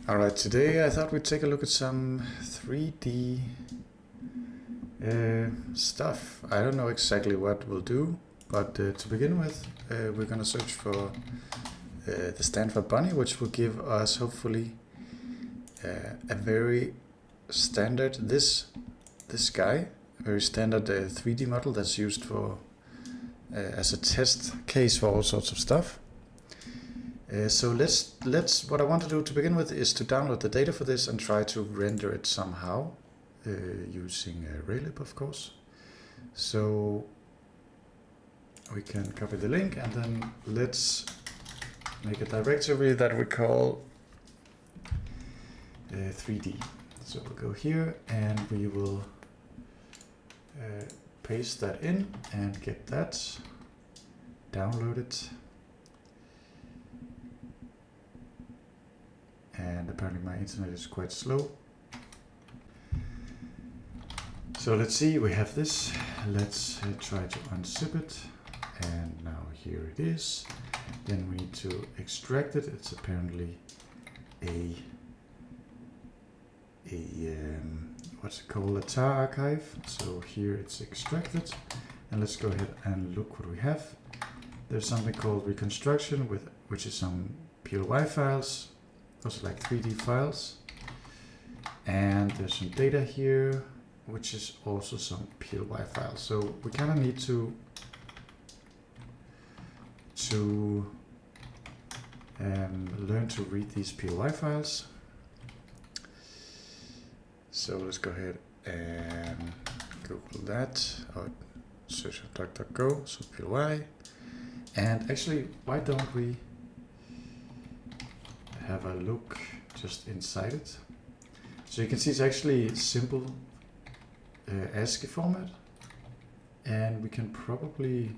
Alright, today I thought we'd take a look at some 3D stuff. I don't know exactly what we'll do, but to begin with, we're gonna search for the Stanford Bunny, which will give us hopefully a very standard, this guy, a very standard 3D model that's used for as a test case for all sorts of stuff. So let's what I want to do to begin with is to download the data for this and try to render it somehow using Raylib, of course. So we can copy the link and then let's make a directory that we call 3D. So we'll go here and we will paste that in and get that, download it. And apparently my internet is quite slow. So let's see, we have this. Let's try to unzip it. And now here it is. Then we need to extract it. It's apparently a what's it called? A tar archive. So here it's extracted. And let's go ahead and look what we have. There's something called reconstruction, which is some PLY files. Those are like 3D files, and there's some data here, which is also some PLY files. So we kind of need to learn to read these PLY files. So let's go ahead and Google that, or search on DuckDuckGo, so PLY. And actually, why don't we have a look just inside it? So you can see it's actually simple ASCII format, and we can probably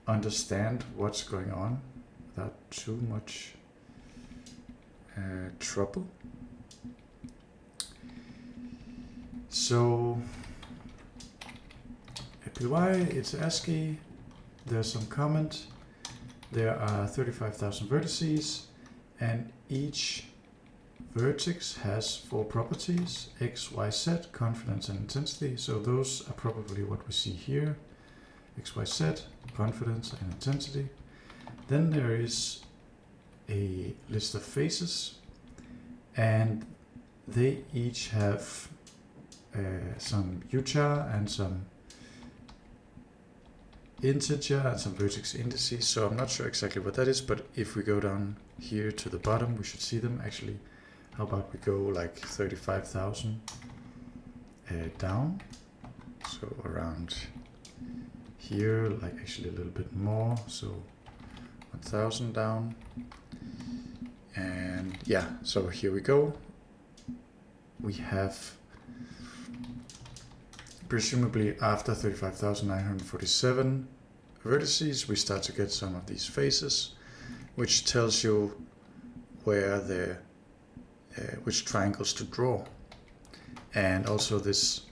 understand what's going on without too much trouble. So APY, it's ASCII, there's some comment, there are 35,000 vertices, and each vertex has 4 properties: X, Y, Z, confidence, and intensity. So those are probably what we see here: X, Y, Z, confidence, and intensity. Then there is a list of faces, and they each have some UChar and some integer and some vertex indices. So I'm not sure exactly what that is, but if we go down here to the bottom, we should see them. Actually, how about we go like 35,000 down, so around here, like actually a little bit more, so 1,000 down. And yeah, so here we go. We have presumably after 35,947 vertices, we start to get some of these faces, which tells you where the which triangles to draw. And also this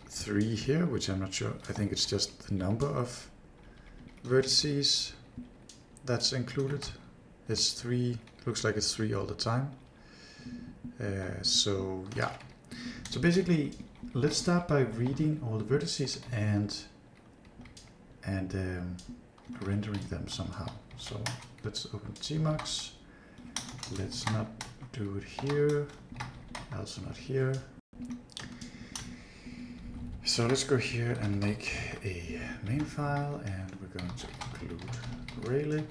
3 here, which I'm not sure, I think it's just the number of vertices that's included. It's 3, looks like it's 3 all the time. So yeah, so basically let's start by reading all the vertices and rendering them somehow. So let's open Tmux. Let's not do it here, also not here. So let's go here and make a main file, and we're going to include Raylib,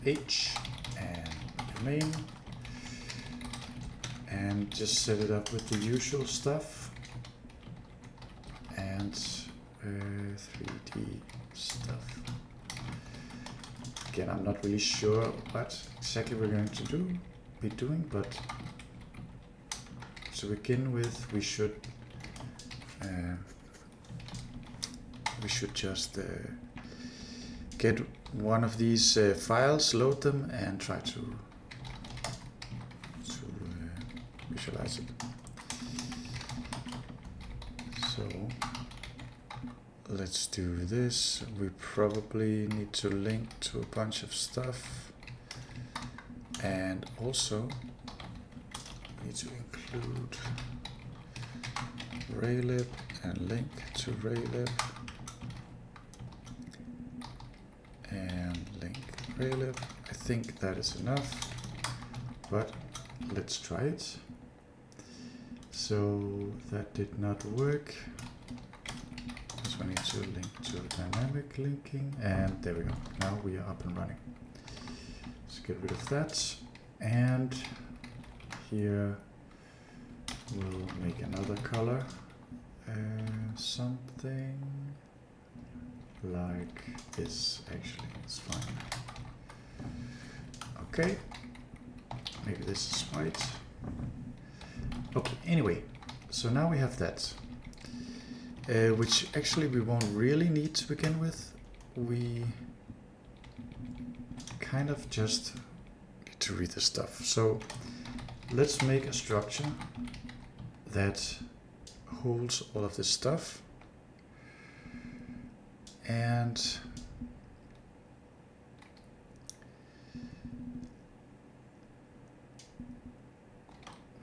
H, and main, and just set it up with the usual stuff and 3D stuff. Again, I'm not really sure what exactly we're going to be doing, but to begin with, we should just get one of these files, load them, and try to visualize it. So let's do this. We probably need to link to a bunch of stuff, And also we need to include raylib and link to raylib and link raylib. I think that is enough, but let's try it. So that did not work. So I need to link to dynamic linking, and there we go. Now we are up and running. Let's get rid of that, and here we'll make another color, something like this. Actually, it's fine. Okay, maybe this is white. Okay, anyway, so now we have that, which actually we won't really need to begin with. We kind of just need to read the stuff. So let's make a structure that holds all of this stuff. And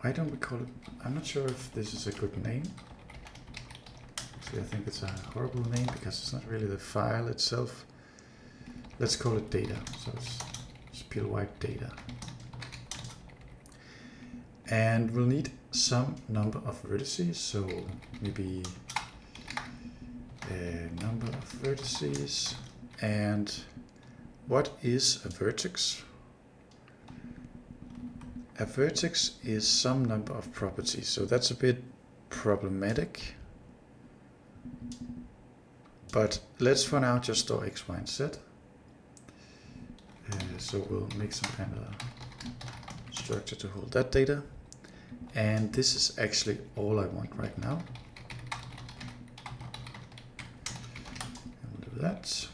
why don't we call it, I'm not sure if this is a good name. Actually, I think it's a horrible name because it's not really the file itself. Let's call it data. So it's PLY data. And we'll need some number of vertices. So maybe a number of vertices. And what is a vertex? A vertex is some number of properties, so that's a bit problematic. But let's for now just store x, y, and z. So we'll make some kind of structure to hold that data. And this is actually all I want right now. And we'll do that.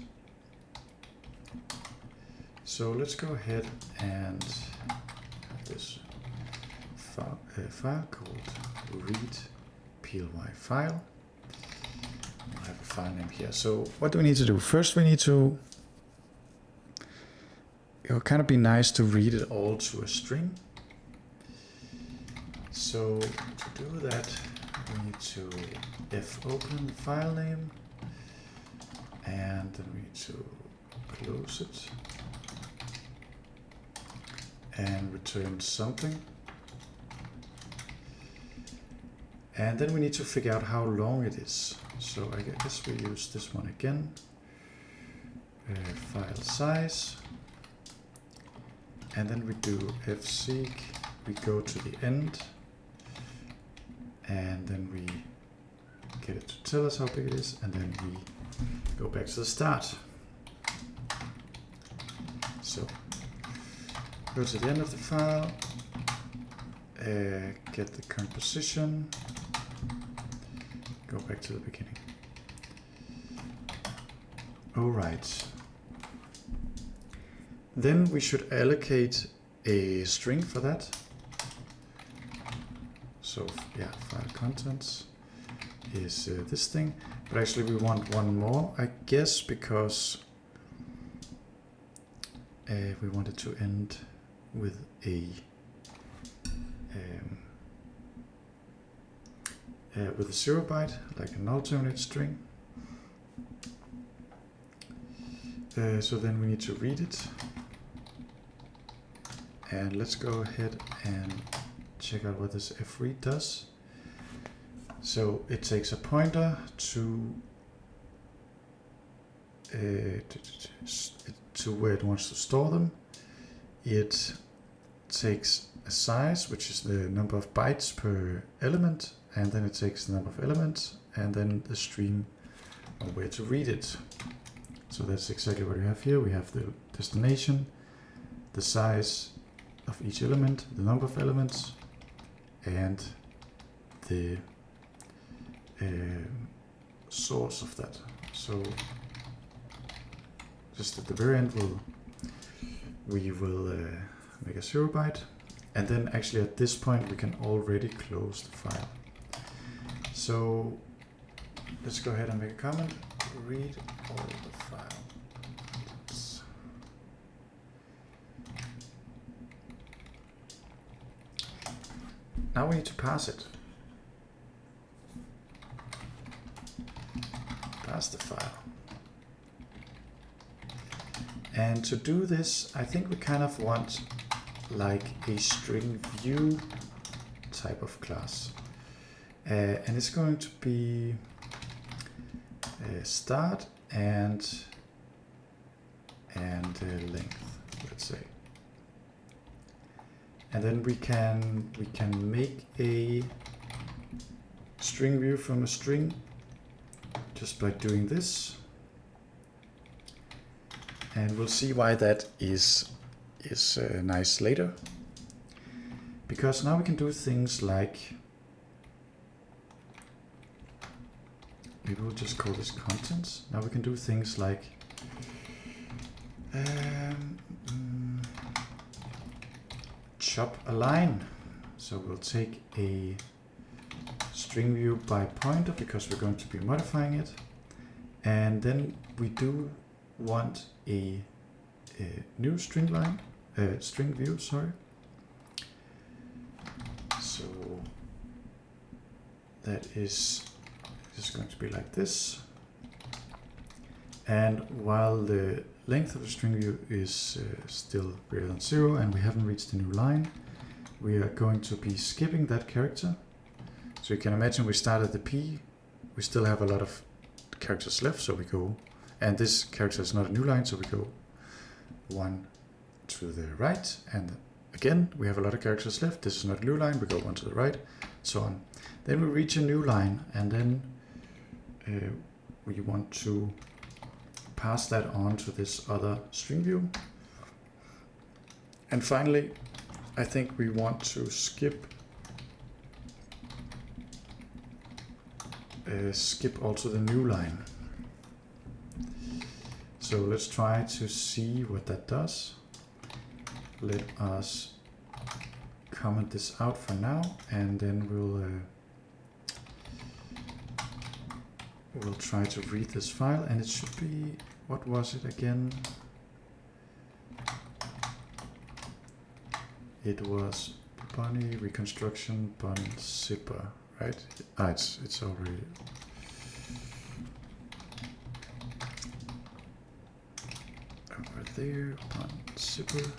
So let's go ahead and this file called read ply file. I have a file name here. So what do we need to do? First we need to, it would kind of be nice to read it all to a string. So to do that we need to fopen the file name, and then we need to close it and return something. And then we need to figure out how long it is. So I guess we use this one again. File size. And then we do fseek. We go to the end. And then we get it to tell us how big it is. And then we go back to the start. So go to the end of the file, get the current position, go back to the beginning. All right. Then we should allocate a string for that. So yeah, file contents is this thing, but actually we want one more, I guess, because we want it to end with a with a 0 byte, like a null terminate string. So then we need to read it, and let's go ahead and check out what this fread does. So it takes a pointer to where it wants to store them. It takes a size, which is the number of bytes per element, and then it takes the number of elements, and then the stream of where to read it. So that's exactly what we have here. We have the destination, the size of each element, the number of elements, and the source of that. So just at the very end we will make a 0 byte, and then actually at this point we can already close the file. So let's go ahead and make a comment, read all the files. now we need to pass it. Pass the file. And to do this, I think we kind of want like a string view type of class. And it's going to be start and length, let's say. And then we can make a string view from a string just by doing this. And we'll see why that is nice later. Because now we can do things like, maybe we'll just call this contents. Now we can do things like chop a line. So we'll take a string view by pointer because we're going to be modifying it. And then we do want a new string line, string view, sorry. So that is just going to be like this. And while the length of the string view is still greater than 0 and we haven't reached a new line, we are going to be skipping that character. So you can imagine we start at the P, we still have a lot of characters left, so we go, and this character is not a new line, so we go 1 to the right, and again we have a lot of characters left, this is not a new line, we go 1 to the right, so on. Then we reach a new line, and then we want to pass that on to this other string view. And finally, I think we want to skip also the new line. So let's try to see what that does. Let us comment this out for now, and then we'll try to read this file, and it should be, what was it again? It was bunny reconstruction bun zipper, right? Ah, it's already. Over there, bun zipper.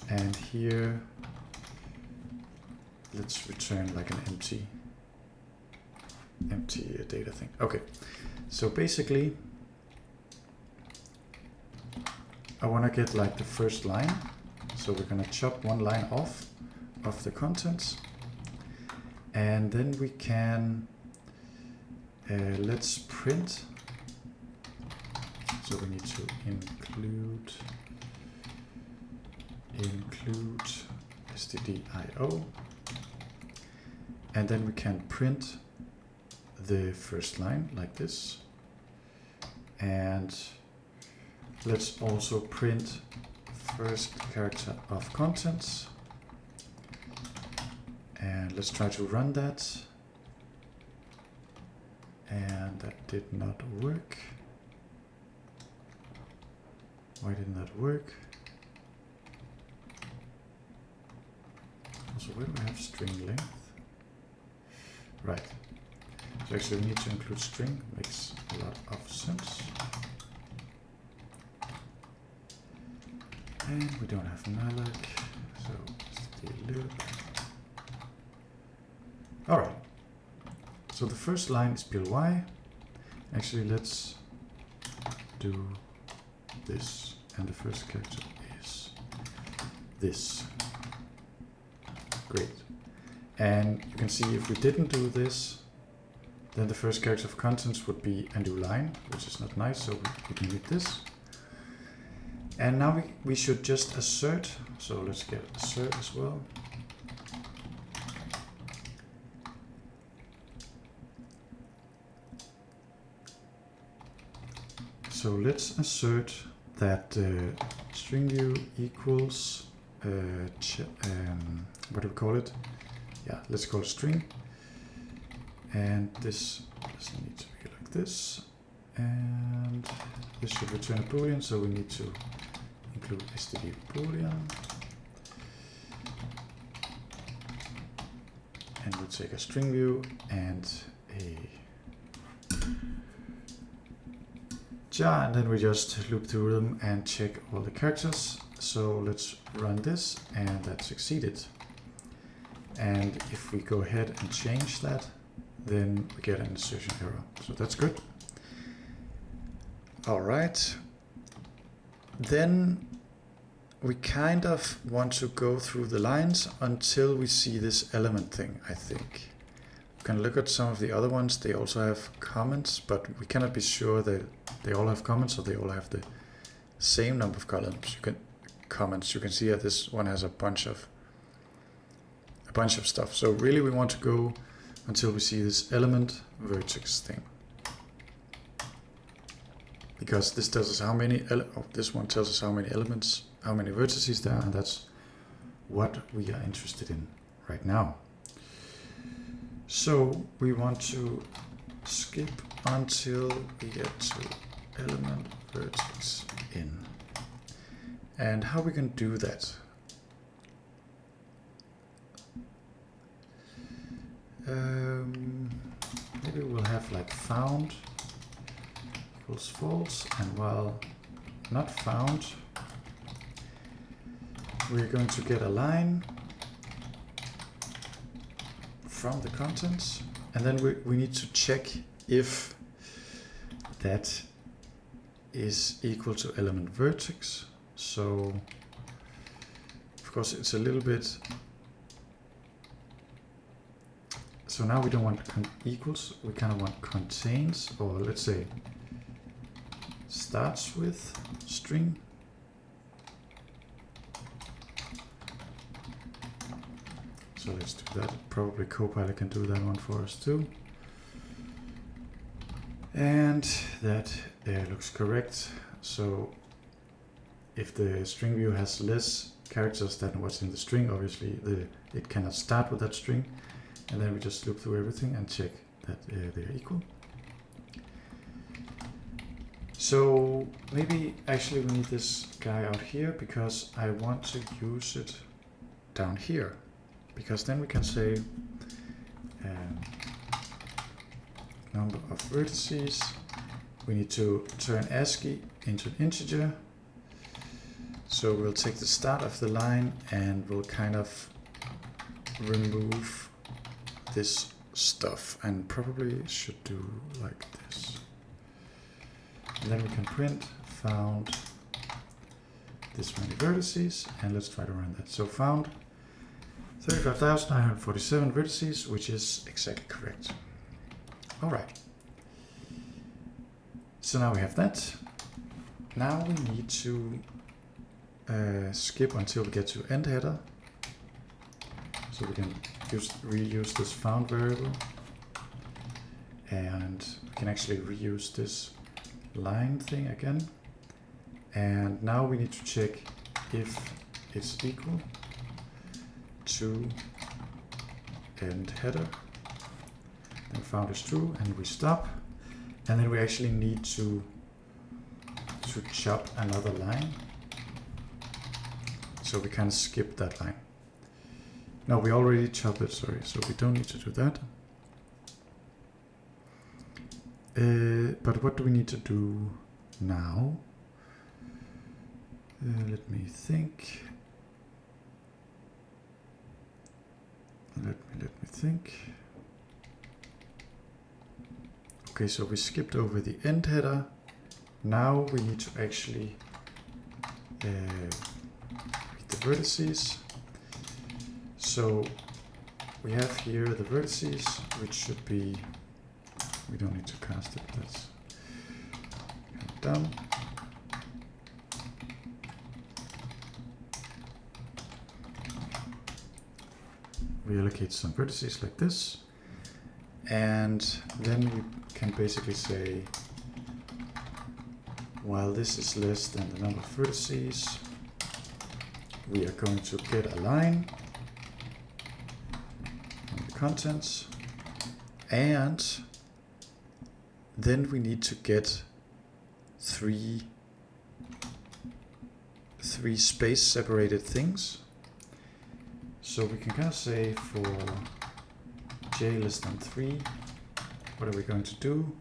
And here, let's return like an empty data thing. Okay, so basically I want to get like the first line, so we're going to chop one line off of the contents, and then we can let's print, so we need to include stdio, and then we can print the first line like this, and let's also print first character of contents, and let's try to run that, and that did not work. Why didn't that work? Also, where do we have string length? Right. So actually we need to include string, makes a lot of sense. And we don't have malloc, so it's the loop. Alright, so the first line is ply. Actually, let's do this, and the first character is this. Great. And you can see if we didn't do this, then the first character of contents would be a new line, which is not nice, so we delete this. And now we should just assert, so let's get assert as well. So let's assert that string view equals, what do we call it? Yeah, let's call it string. And this doesn't need to be like this. And this should return a boolean, so we need to include std boolean. and we'll take a string view and a jar, and then we just loop through them and check all the characters. So let's run this, and that succeeded. And if we go ahead and change that, then we get an insertion error. So that's good. All right. Then we kind of want to go through the lines until we see this element thing, I think. We can look at some of the other ones. They also have comments, but we cannot be sure that they all have comments or they all have the same number of columns. You can see that this one has a bunch of stuff. So really we want to go until we see this element vertex thing. Because this tells us how many, this one tells us how many elements, how many vertices there are, and that's what we are interested in right now. So we want to skip until we get to element vertex in. And how we can do that? Maybe we'll have like found equals false, and while not found, we're going to get a line from the contents, and then we need to check if that is equal to element vertex. So of course it's a little bit, so now we don't want equals, we kind of want contains, or let's say starts with string. So let's do that. Probably Copilot can do that one for us too. And that looks correct. So if the string view has less characters than what's in the string, obviously it cannot start with that string. And then we just loop through everything and check that they're equal. So maybe actually we need this guy out here because I want to use it down here. Because then we can say number of vertices. We need to turn ASCII into an integer. So we'll take the start of the line and we'll kind of remove this stuff, and probably should do like this. And then we can print found this many vertices, and let's try to run that. So found 35,947 vertices, which is exactly correct. All right. So now we have that. Now we need to skip until we get to end header. So we can reuse this found variable, and we can actually reuse this line thing again. And now we need to check if it's equal to end header. Then found is true, and we stop. And then we actually need to chop another line. So we can skip that line. No, we already chopped it, sorry, so we don't need to do that. But what do we need to do now? Let me think. Let me think. Okay, so we skipped over the end header. Now we need to actually read the vertices. So we have here the vertices, which should be, we don't need to cast it, that's done. We allocate some vertices like this, and then we can basically say, while this is less than the number of vertices, we are going to get a line on the contents, and then we need to get three space separated things. So we can kind of say for j less than 3, what are we going to do?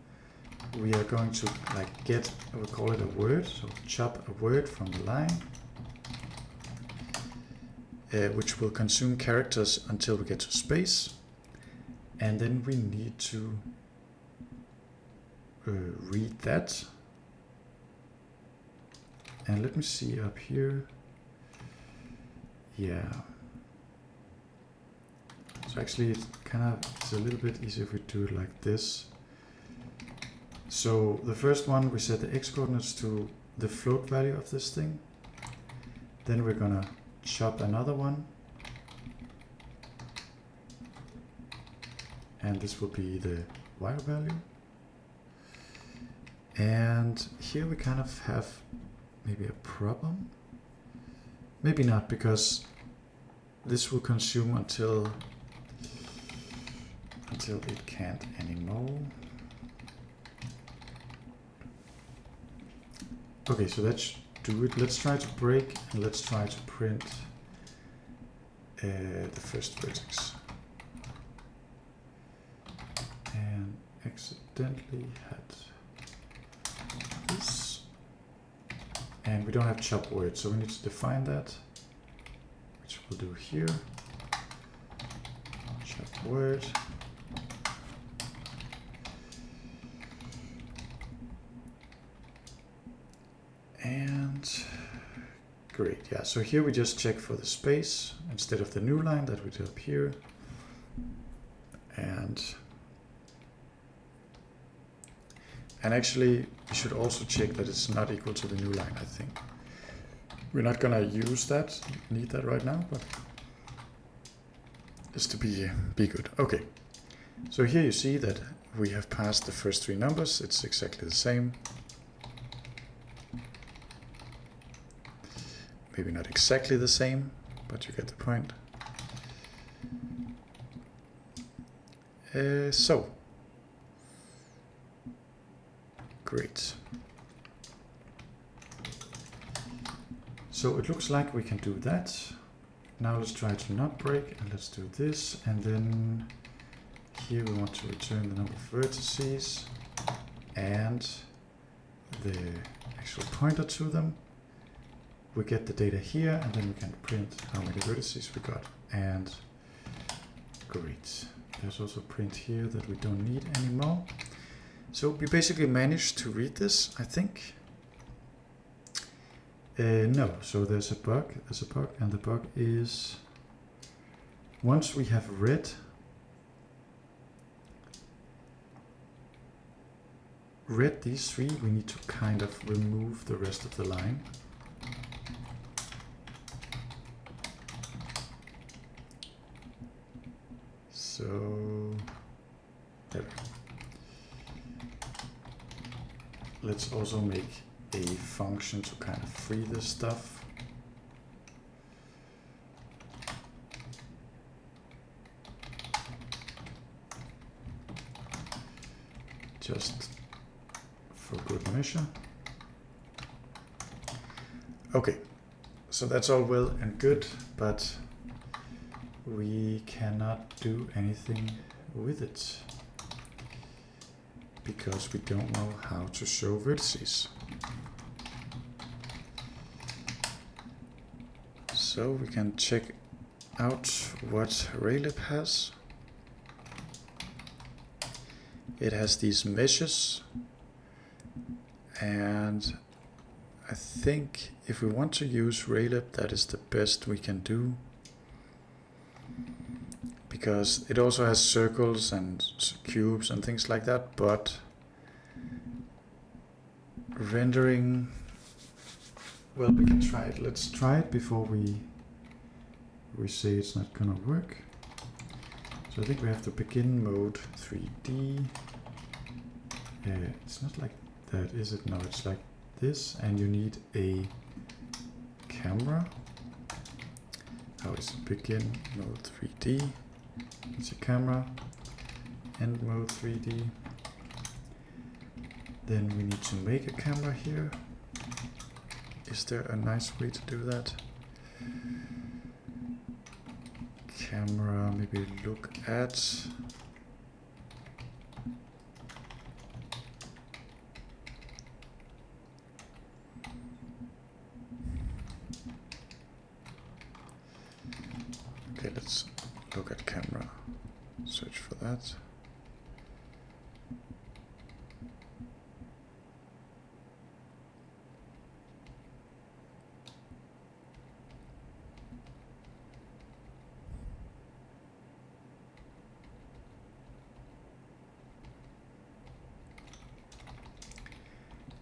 We are going to get, we'll call it a word, so chop a word from the line, which will consume characters until we get to space, and then we need to read that. And let me see up here. Yeah. So actually it's a little bit easier if we do it like this. So the first one, we set the x coordinates to the float value of this thing. Then we're gonna chop another one. And this will be the y value. And here we kind of have maybe a problem. Maybe not, because this will consume until it can't anymore. Okay, so let's do it. Let's try to break, and let's try to print the first vertex. And accidentally had this. And we don't have chop word, so we need to define that, which we'll do here. Chop word. And great, yeah, so here we just check for the space instead of the new line that we did up here. And actually, we should also check that it's not equal to the new line, I think. We're not gonna use that, need that right now, but just to be good. Okay, so here you see that we have passed the first 3 numbers. It's exactly the same. Maybe not exactly the same, but you get the point. So, great. So it looks like we can do that. Now let's try to not break, and let's do this. And then here we want to return the number of vertices and the actual pointer to them. We get the data here, and then we can print how many vertices we got. And great. There's also a print here that we don't need anymore. So we basically managed to read this, I think. No, so there's a bug, and the bug is once we have read these 3, we need to kind of remove the rest of the line. So there we go. Let's also make a function to kind of free this stuff. Just for good measure. Okay, so that's all well and good, but we cannot do anything with it because we don't know how to show vertices. So we can check out what Raylib has. It has these meshes, and I think if we want to use Raylib, that is the best we can do, because it also has circles and cubes and things like that, but rendering, well, we can try it. Let's try it before we say it's not gonna work. So I think we have to begin mode 3D. It's not like that, is it? No, it's like this, and you need a camera. How is it? Begin mode 3D. It's a camera. End mode 3D. Then we need to make a camera here. Is there a nice way to do that? Camera, maybe look at Okay, let's look at camera. Search for that.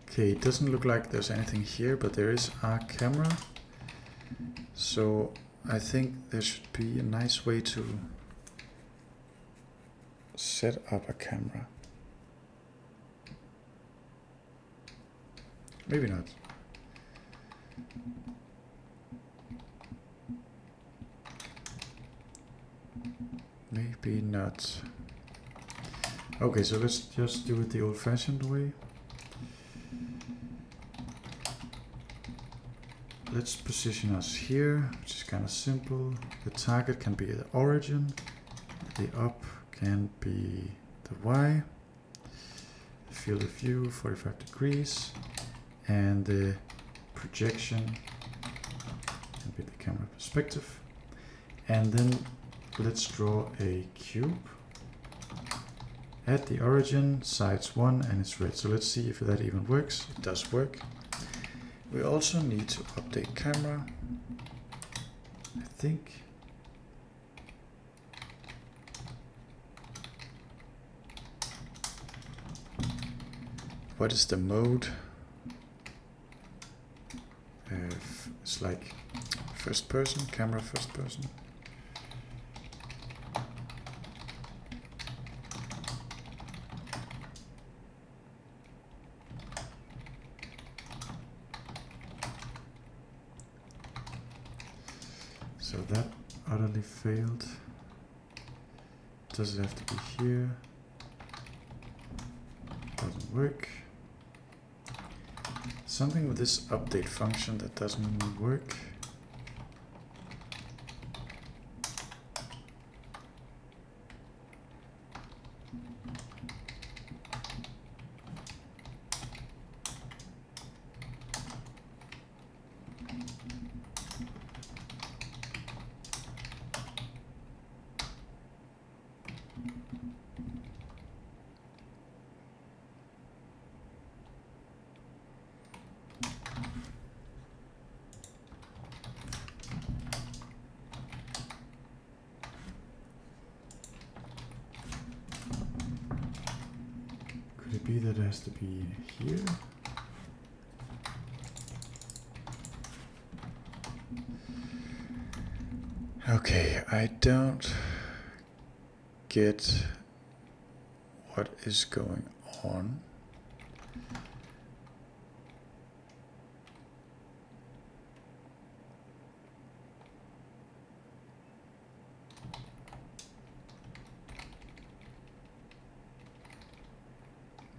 Okay, it doesn't look like there's anything here, but there is a camera. So I think there should be a nice way to set up a camera. Maybe not. Maybe not. Okay, so let's just do it the old-fashioned way. Let's position us here, which is kind of simple. The target can be the origin, the up can be the Y, the field of view 45 degrees, and the projection can be the camera perspective. And then let's draw a cube at the origin, sides 1, and it's red. So let's see if that even works. It does work. We also need to update camera, I think. What is the mode? It's like first person, camera first person. So that utterly failed. Does it have to be here? Doesn't work. Something with this update function that doesn't work. Could it be that it has to be here? Okay, I don't get what is going on.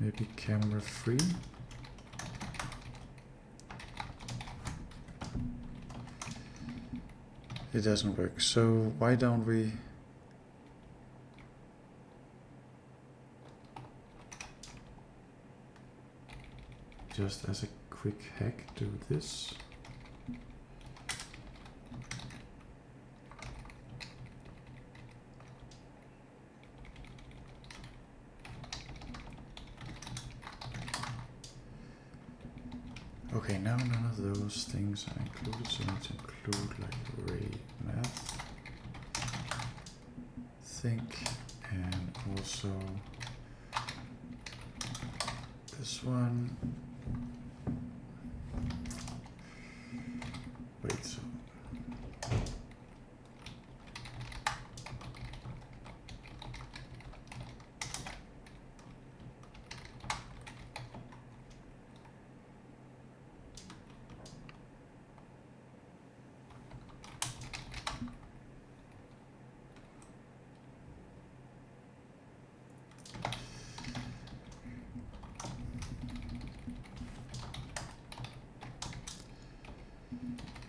Maybe camera free. It doesn't work. So why don't we just as a quick hack do this? Okay, now none of those things are included, so I need to include like array math, think, and also this one. Wait, so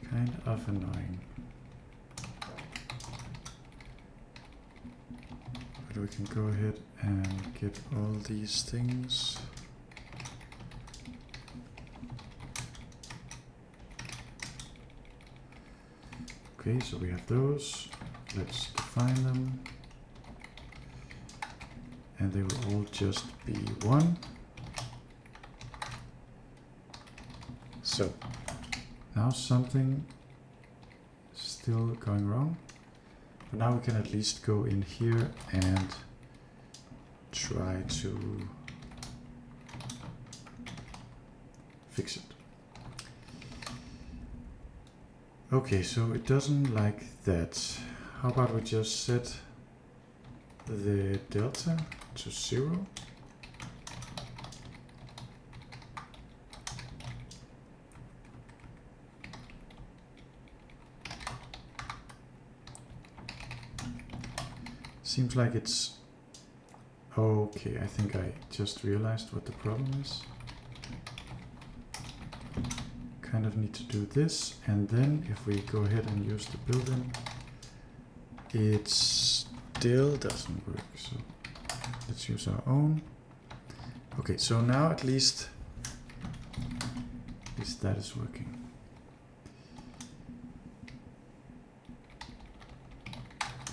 kind of annoying. But we can go ahead and get all these things. Okay, so we have those. let's define them. And they will all just be 1. So now something is still going wrong. But now we can at least go in here and try to fix it. Okay, so it doesn't like that. How about we just set the delta to 0? Seems like it's okay. I think I just realized what the problem is. Kind of need to do this, and then if we go ahead and use the built-in, it still doesn't work. So let's use our own. Okay, so now at least that is working.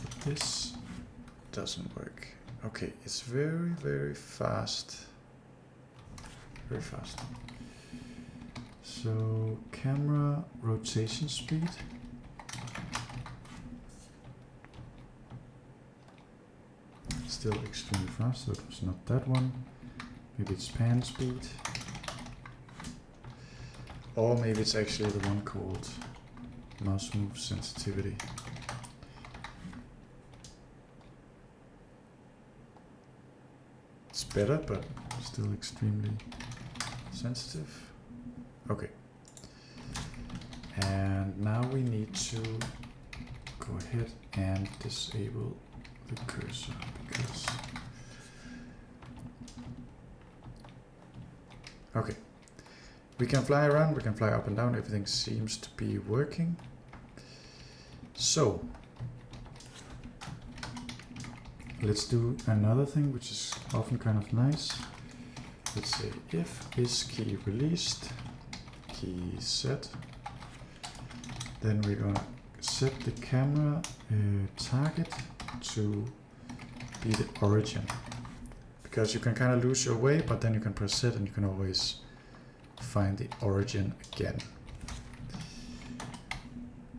But this doesn't work. Okay, it's very, very fast. Very fast. So camera rotation speed. Still extremely fast, so it was not that one. Maybe it's pan speed. Or maybe it's actually the one called mouse move sensitivity. It's better, but still extremely sensitive. Okay. And now we need to go ahead and disable the cursor because... Okay. We can fly around, we can fly up and down, everything seems to be working. So, let's do another thing which is often kind of nice. Let's say if is key released, key set, then we're gonna set the camera target to be the origin. Because you can kind of lose your way, but then you can press set and you can always find the origin again.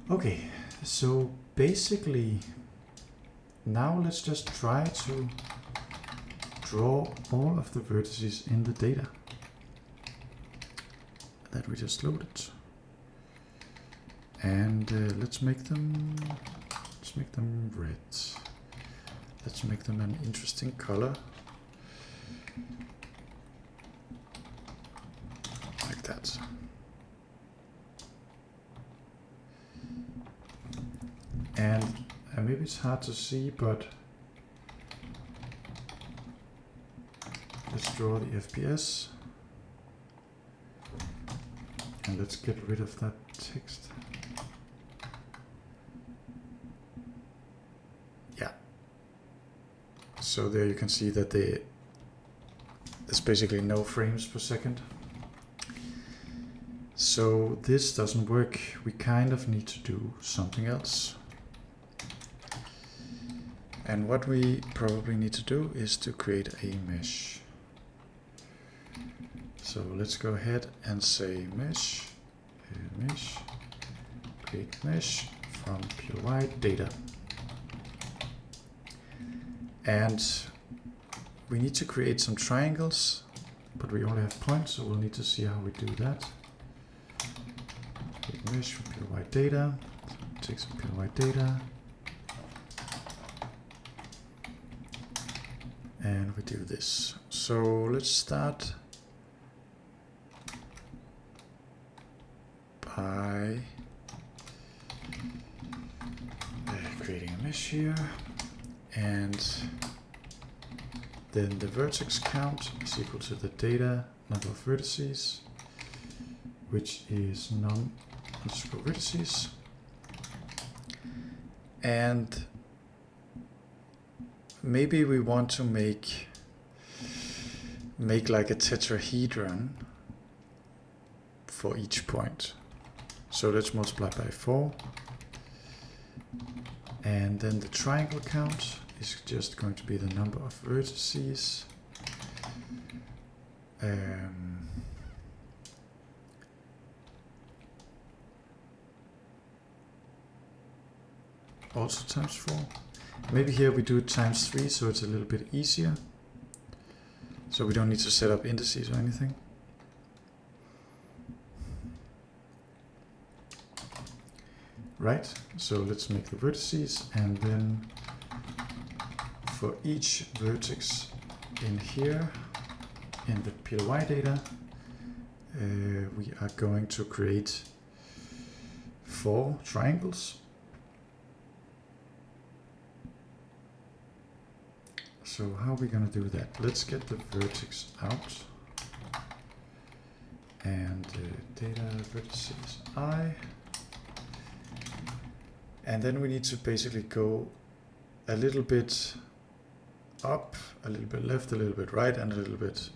Okay, so basically now let's just try to draw all of the vertices in the data that we just loaded. And let's make them red. Let's make them an interesting color. Like that. And maybe it's hard to see, but let's draw the FPS. And let's get rid of that text. Yeah. So there you can see that there's basically no frames per second. So this doesn't work. We kind of need to do something else. And what we probably need to do is to create a mesh. So let's go ahead and say mesh, create mesh from pure white data. And we need to create some triangles, but we only have points, so we'll need to see how we do that. Create mesh from pure white data, take some pure white data. And we do this. So let's start by creating a mesh here, and then the vertex count is equal to the data number of vertices, which is num_vertices, and maybe we want to make like a tetrahedron for each point. So let's multiply by 4. And then the triangle count is just going to be the number of vertices. Also times 4. Maybe here we do it times 3, so it's a little bit easier. So we don't need to set up indices or anything. Right, so let's make the vertices, and then for each vertex in here, in the PLY data, we are going to create 4 triangles. So how are we going to do that? Let's get the vertex out. And data vertices I. And then we need to basically go a little bit up, a little bit left, a little bit right, and a little bit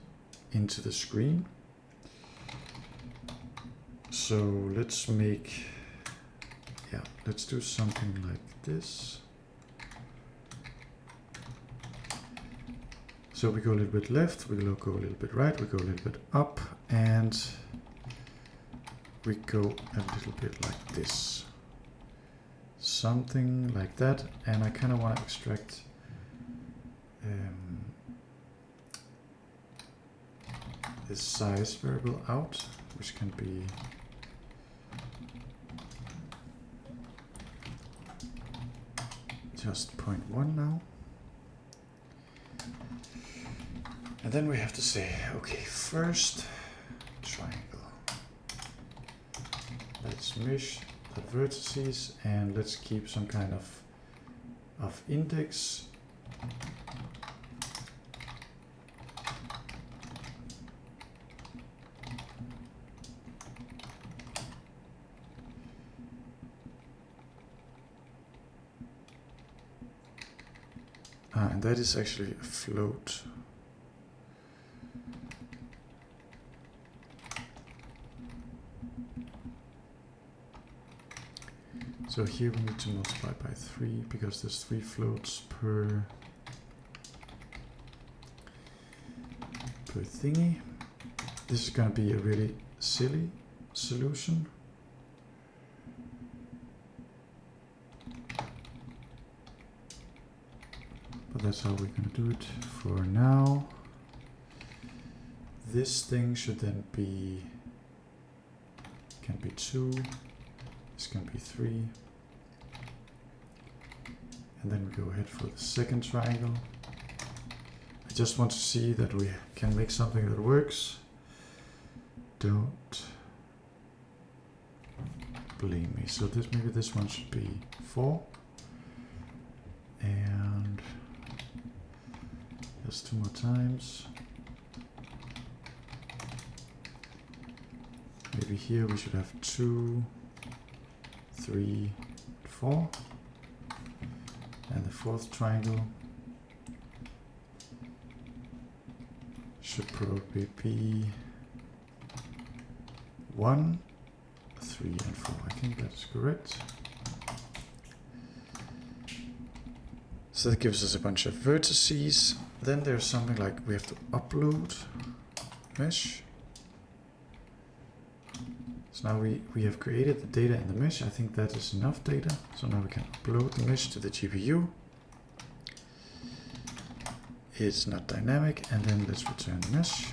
into the screen. So let's make, let's do something like this. So we go a little bit left, we go a little bit right, we go a little bit up, and we go a little bit like this. Something like that, and I kind of want to extract this size variable out, which can be just 0.1 now. And then we have to say, okay, first triangle. Let's mesh the vertices, and let's keep some kind of index. And that is actually a float. So here we need to multiply by 3 because there's 3 floats per thingy. This is going to be a really silly solution. But that's how we're going to do it for now. This thing should then be, can be 2, this can be 3. And then we go ahead for the second triangle. I just want to see that we can make something that works. Don't blame me. So this, maybe this one should be 4. And just 2 more times. Maybe here we should have 2, 3, 4. And the fourth triangle should probably be 1, 3, and 4. I think that's correct. So that gives us a bunch of vertices. Then there's something like we have to upload mesh. So now we have created the data in the mesh. I think that is enough data. So now we can upload the mesh to the GPU. It's not dynamic, and then let's return the mesh.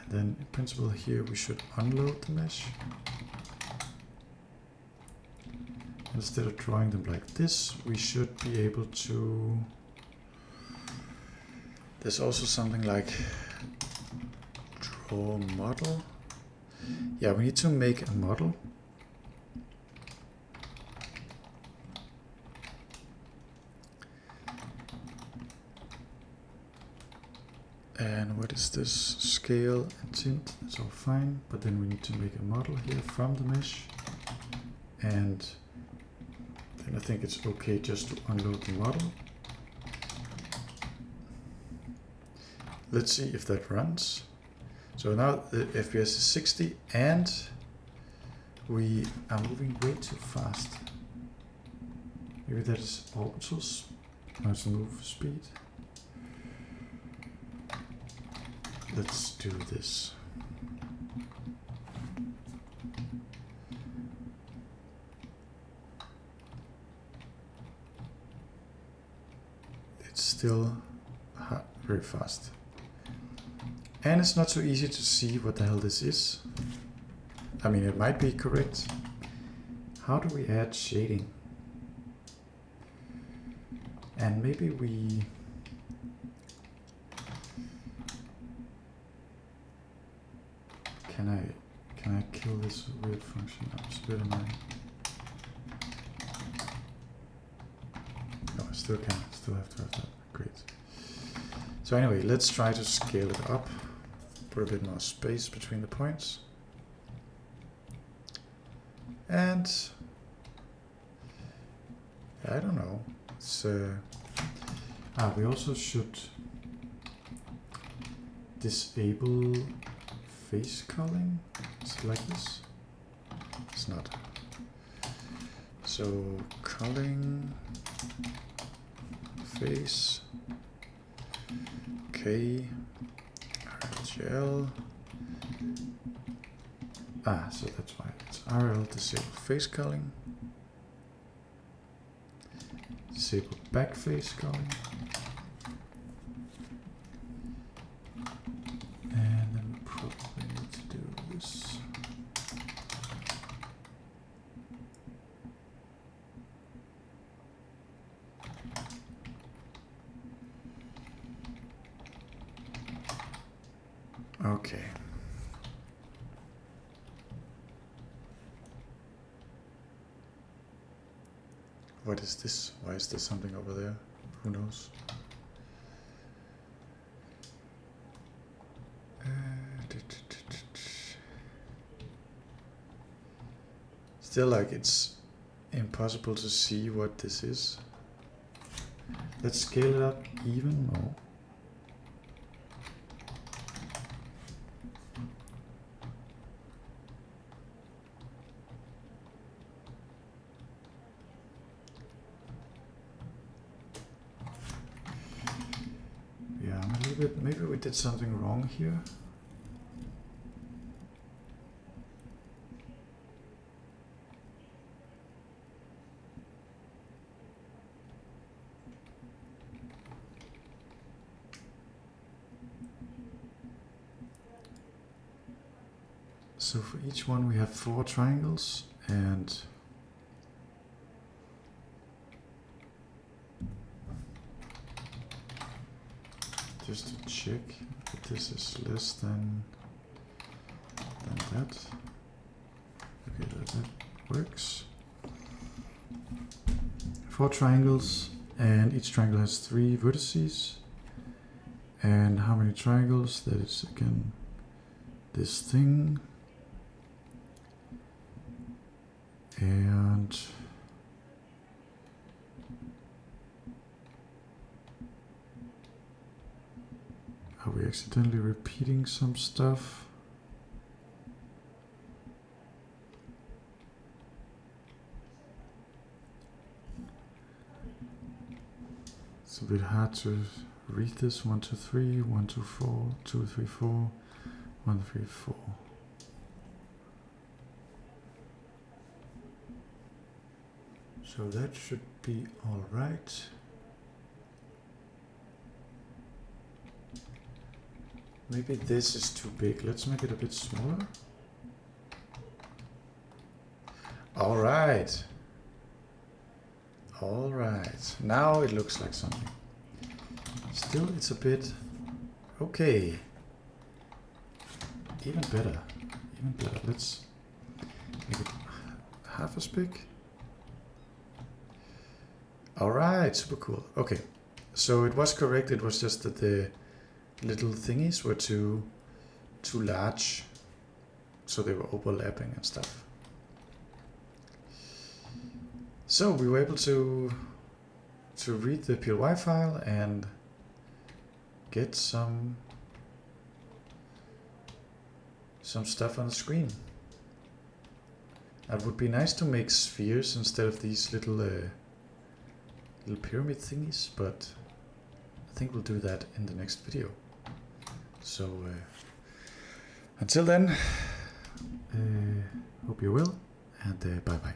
And then in principle here we should unload the mesh. Instead of drawing them like this, we should be able to... There's also something like draw model. Yeah, we need to make a model. And what is this? Scale and tint, it's all fine, but then we need to make a model here from the mesh. And then I think it's okay just to unload the model. Let's see if that runs. So now the FPS is 60, and We are moving way too fast. Maybe that is auto move speed. Let's do this. It's still very fast. And it's not so easy to see what the hell this is. I mean, it might be correct. How do we add shading? And maybe we... Can I kill this weird function? No, it's a bit annoying. No, I still can. Still have to have that. Great. So anyway, let's try to scale it up. Put a bit more space between the points. And I don't know. It's we also should disable face culling. Is it like this? It's not. So culling face K RLGL. So that's why it's RL disable face culling. Disable back face culling. And then we probably need to do this. Okay. What is this? Why is there something over there? Who knows? Still, like, it's impossible to see what this is. Let's scale it up even more. Maybe we did something wrong here. So for each one we have 4 triangles, and just to check that this is less than that. Okay, that works. 4 triangles, and each triangle has 3 vertices. And how many triangles? That is again this thing. And are we accidentally repeating some stuff? It's a bit hard to read this. 1, 2, 3, 1, 2, 4, 2, 3, 4, 1, 3, 4. So that should be all right. Maybe this is too big. Let's make it a bit smaller. All right. All right. Now it looks like something. Still, it's a bit okay. Even better. Even better. Let's make it half as big. All right, super cool. Okay, so it was correct. It was just that the little thingies were too large, so they were overlapping and stuff. So we were able to read the PLY file and get some stuff on the screen. It would be nice to make spheres instead of these little pyramid thingies, but I think we'll do that in the next video. So until then, hope you will, and bye bye.